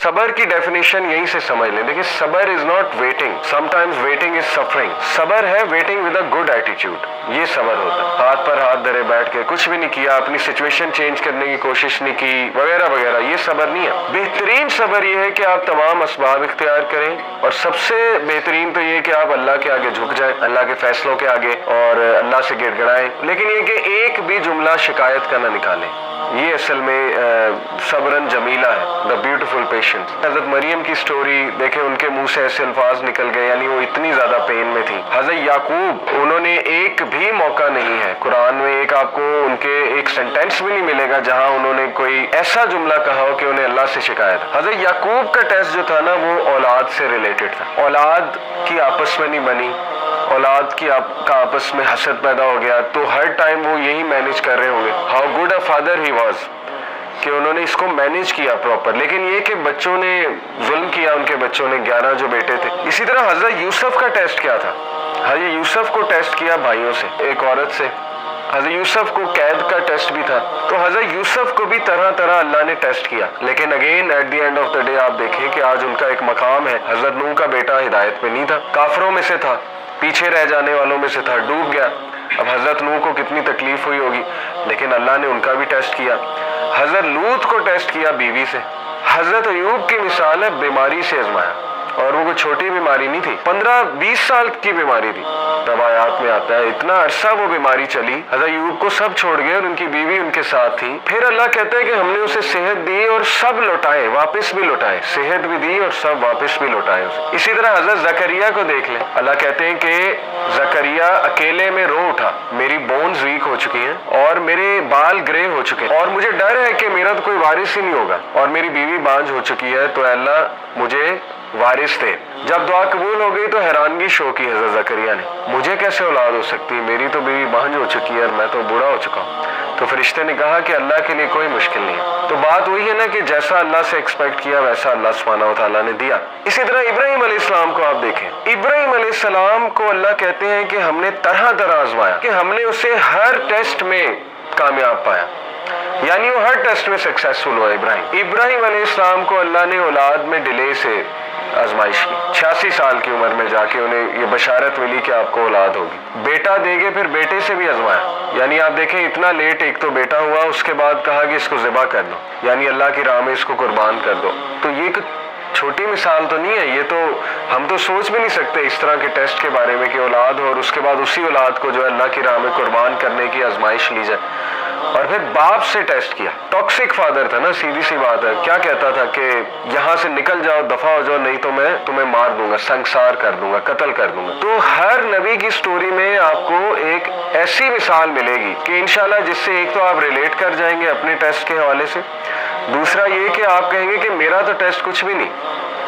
सबर की डेफिनेशन यहीं से समझ लें। देखिए, सबर is not waiting, sometimes waiting is suffering. सबर है waiting with a good attitude, ये सबर होता है। हाथ पर हाथ धरे बैठ के कुछ भी नहीं किया, अपनी सिचुएशन चेंज करने की कोशिश नहीं की, वगैरह वगैरह, ये सबर नहीं है। बेहतरीन सबर ये है कि आप तमाम असबाब इख्तियार करें, और सबसे बेहतरीन तो ये कि आप अल्लाह के आगे झुक जाएं, अल्लाह के फैसलों के आगे, और अल्लाह से गिड़गिड़ाएं, लेकिन ये कि एक भी जुमला शिकायत का ना निकालें। ये असल में सबरन जमीला है, द ब्यूटीफुल पेशेंस। हजरत मरियम की स्टोरी देखें, उनके मुंह से ऐसे अल्फाज निकल गए, यानी वो इतनी ज्यादा पेन में थी। हजरत याकूब, उन्होंने एक भी मौका नहीं है कुरान में, एक आपको उनके एक सेंटेंस भी नहीं मिलेगा जहां उन्होंने कोई ऐसा जुमला कहा हो कि उन्हें अल्लाह से शिकायत। हजरत याकूब का टेस्ट जो था ना, वो औलाद से रिलेटेड था। औलाद की आपस में नहीं बनी, औलाद की आपका आपस में हसद पैदा हो गया, तो हर टाइम वो यही मैनेज कर रहे होंगे। How good a father he was, कि उन्होंने इसको मैनेज किया प्रॉपर। लेकिन ये कि बच्चों ने जुल्म किया, उनके बच्चों ने, 11 जो बेटे थे। इसी तरह हजरत यूसुफ का टेस्ट क्या था? हजरत यूसुफ को टेस्ट किया भाइयों से, एक औरत से। हजरत यूसुफ को कैद का टेस्ट भी था। तो हजरत यूसुफ को भी तरह तरह अल्लाह ने टेस्ट किया। लेकिन again at the end of the day आप देखें कि आज उनका एक मकाम है। हजरत नूह का बेटा हिदायत पे नहीं था, काफरों में से था, पीछे रह जाने वालों में से था, डूब गया। अब हजरत नूह को कितनी तकलीफ हुई होगी, लेकिन अल्लाह ने उनका भी टेस्ट किया। हजरत लूत को टेस्ट किया बीवी से। हजरत अयूब की मिसाल है, बीमारी से आजमाया, और वो कोई छोटी बीमारी नहीं थी, 15-20 साल की बीमारी थी। रवायात में आता है इतना अरसा वो बीमारी चली, हजरत अयूब को सब छोड़ गए और उनकी बीवी उनके साथ थी। फिर अल्लाह कहता है कि हमने उसे सेहत दी और सब लौटाए, वापस भी लौटाए, सेहत भी दी और सब वापस भी लौटाए उसे। इसी तरह हजरत जकरिया को देख लें, अल्लाह कहते हैं कि जकरिया अकेले में रो उठा, मेरी बोन्स वीक हो चुकी हैं और मेरे बाल ग्रे हो चुके हैं, और मुझे डर है कि मेरा तो कोई वारिस ही नहीं होगा, और मेरी बीवी बांझ हो चुकी है, तो अल्लाह मुझे वारिस थे। जब दुआ कबूल हो गई तो हैरानगी शो की हजरत जकरिया ने, मुझे कैसे औलाद हो सकती है, मेरी तो बीवी बांझ हो चुकी है और मैं तो बूढ़ा हो चुका हूँ। तो फरिश्ते ने कहा कि अल्लाह के लिए कोई मुश्किल नहीं है। तो बात वही है ना कि जैसा अल्लाह से एक्सपेक्ट किया वैसा अल्लाह सुब्हानहू व तआला ने दिया। इसी तरह इब्राहिम अलैहिस्सलाम को आप देखें, इब्राहिम अलैहिस्सलाम को अल्लाह कहते हैं कि हमने तरह तरह आजमाया, कि हमने उसे हर टेस्ट में कामयाब पाया, यानी वो हर टेस्ट में सक्सेसफुल हुआ। इब्राहिम अलैहिस्सलाम को अल्लाह ने औलाद में डिले से आजमाइश की, 86 साल की उम्र में जाके उन्हें ये बशारत मिली कि आपको औलाद होगी, बेटा देंगे। फिर बेटे से भी आजमाया, यानी आप देखें इतना लेट एक तो बेटा हुआ, उसके बाद कहा कि इसको ज़िबा कर दो, यानी अल्लाह की राह में इसको कुर्बान कर दो। तो ये छोटी मिसाल तो नहीं है, ये तो हम तो सोच भी नहीं सकते इस तरह के टेस्ट के बारे में कि औलाद हो और उसके बाद उसी औलाद को जो अल्लाह की राह में कुर्बान करने की आजमाइश ली जाए। और फिर बाप से टेस्ट किया, टॉक्सिक फादर था ना, सीधी सी बात है, क्या कहता था कि यहाँ से निकल जाओ, दफा हो जाओ, नहीं तो मैं तुम्हें मार दूंगा, संसार कर दूंगा, कत्ल कर दूंगा। तो हर नबी की स्टोरी में आपको एक ऐसी मिसाल मिलेगी कि इंशाल्लाह जिससे एक तो आप रिलेट कर जाएंगे अपने टेस्ट के हवाले से, दूसरा ये कि आप कहेंगे कि मेरा तो टेस्ट कुछ भी नहीं,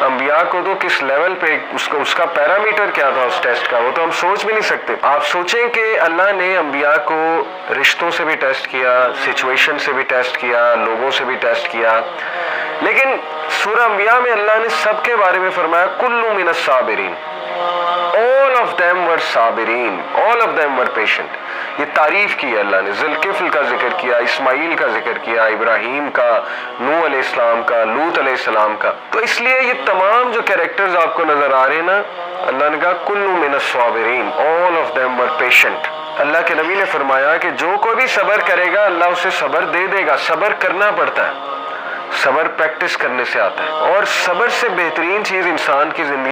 अंबिया को तो किस लेवल पे उसका पैरामीटर क्या था उस टेस्ट का, वो तो हम सोच भी नहीं सकते। आप सोचें कि अल्लाह ने अंबिया को रिश्तों से भी टेस्ट किया, सिचुएशन से भी टेस्ट किया, लोगों से भी टेस्ट किया, लेकिन सूरह अंबिया में अल्लाह ने सबके बारे में फरमाया कुल्लु मिनस साबिरीन, ऑल ऑफ देम वर साबिरीन, all of them were patient. ये तारीफ की है अल्लाह ने, ज़ुल्किफ्ल का जिक्र किया, इस्माइल का जिक्र किया, इब्राहिम का, नूह अलैहिस्सलाम का, लूत अलैहिस्सलाम का। तो इसलिए ये तमाम जो कैरेक्टर्स आपको नजर आ रहे हैं ना, अल्लाह ने कहा कुल्लु मिनस साबिरीन, all of them were patient. अल्लाह के नबी ने फरमाया कि जो कोई भी सब्र करेगा अल्लाह उसे सब्र दे देगा। सब्र करना पड़ता है, सब्र प्रैक्टिस करने से आता है, और सब्र से बेहतरीन चीज इंसान की जिंदगी